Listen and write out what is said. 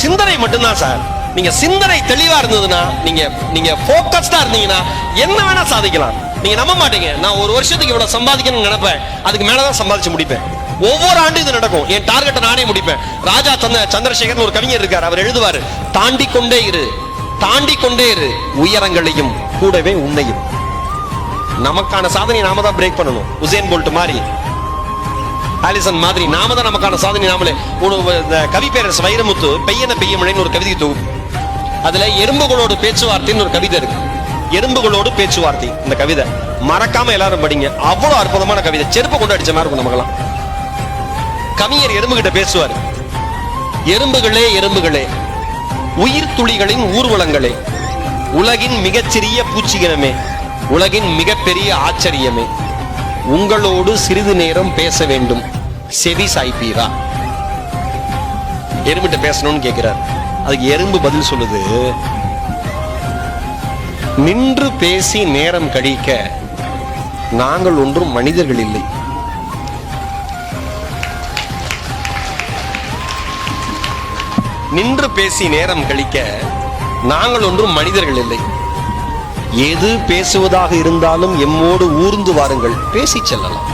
சிந்தனை மட்டும்தான் சார். நீங்க சிந்தனை தெளிவா இருந்ததுன்னா, நீங்க போக்கஸ்டா இருந்தீங்கன்னா என்ன வேணா சாதிக்கலாம். நீங்க நம்ப மாட்டீங்க, நான் ஒரு வருஷத்துக்கு இவ்வளவு சம்பாதிக்கணும்னு நினைப்பேன், அதுக்கு மேலதான் சம்பாதிச்சு முடிப்பேன். ஒவ்வொரு ஆண்டும் இது நடக்கும். என் டார்கெட்டை நானே முடிப்பேன். ராஜா சந்திரசேகர் ஒரு கவிஞர் இருக்கார், அவர் எழுதுவாரு, தாண்டி கொண்டே இரு, தாண்டி கொண்டே இரு, உயரங்களையும் கூடவே உன்னையும். நமக்கான சாதனை நாம தான் பிரேக் பண்ணணும். உசேன் போல்ட் மாதிரி, ஆலிசன் மாதிரி நாம தான் நமக்கான சாதனை நாமளே. கவி பேரரசு வைரமுத்து பெய்யன பெய்யமழைன்னு ஒரு கவிதை தொகுப்பு, அதுல எறும்புகளோடு பேச்சுவார்த்தைன்னு ஒரு கவிதை இருக்கு. எறும்புகளோடு பேச்சுவார்த்தை, இந்த கவிதை மறக்காம எல்லாரும் படிங்க. அவ்வளவு அற்புதமான கவிதை, செருப்பு கொண்டு அடிச்ச மாதிரி இருக்கும் நமக்கெல்லாம். கவிஞர் எறும்பு கிட்ட பேசுவார். எறும்புகளே எறும்புகளே, உயிர் துளிகளின் ஊர்வலங்களே, உலகின் மிகச்சிறிய பூச்சியினமே, உலகின் மிகப்பெரிய ஆச்சரியமே, உங்களோடு சிறிது நேரம் பேச வேண்டும், செவி சாய்ப்பீரா? எறும்பிட்ட பேசணும்னு கேட்கிறார். அதுக்கு எறும்பு பதில் சொல்லுது, நின்று பேசி நேரம் கழிக்க நாங்கள் ஒன்றும் மனிதர்கள் இல்லை. நின்று பேசி நேரம் கழிக்க நாங்கள் ஒன்றும் மனிதர்கள் இல்லை. எது பேசுவதாக இருந்தாலும் எம்மோடு ஊர்ந்து வாருங்கள், பேசி செல்லலாம்.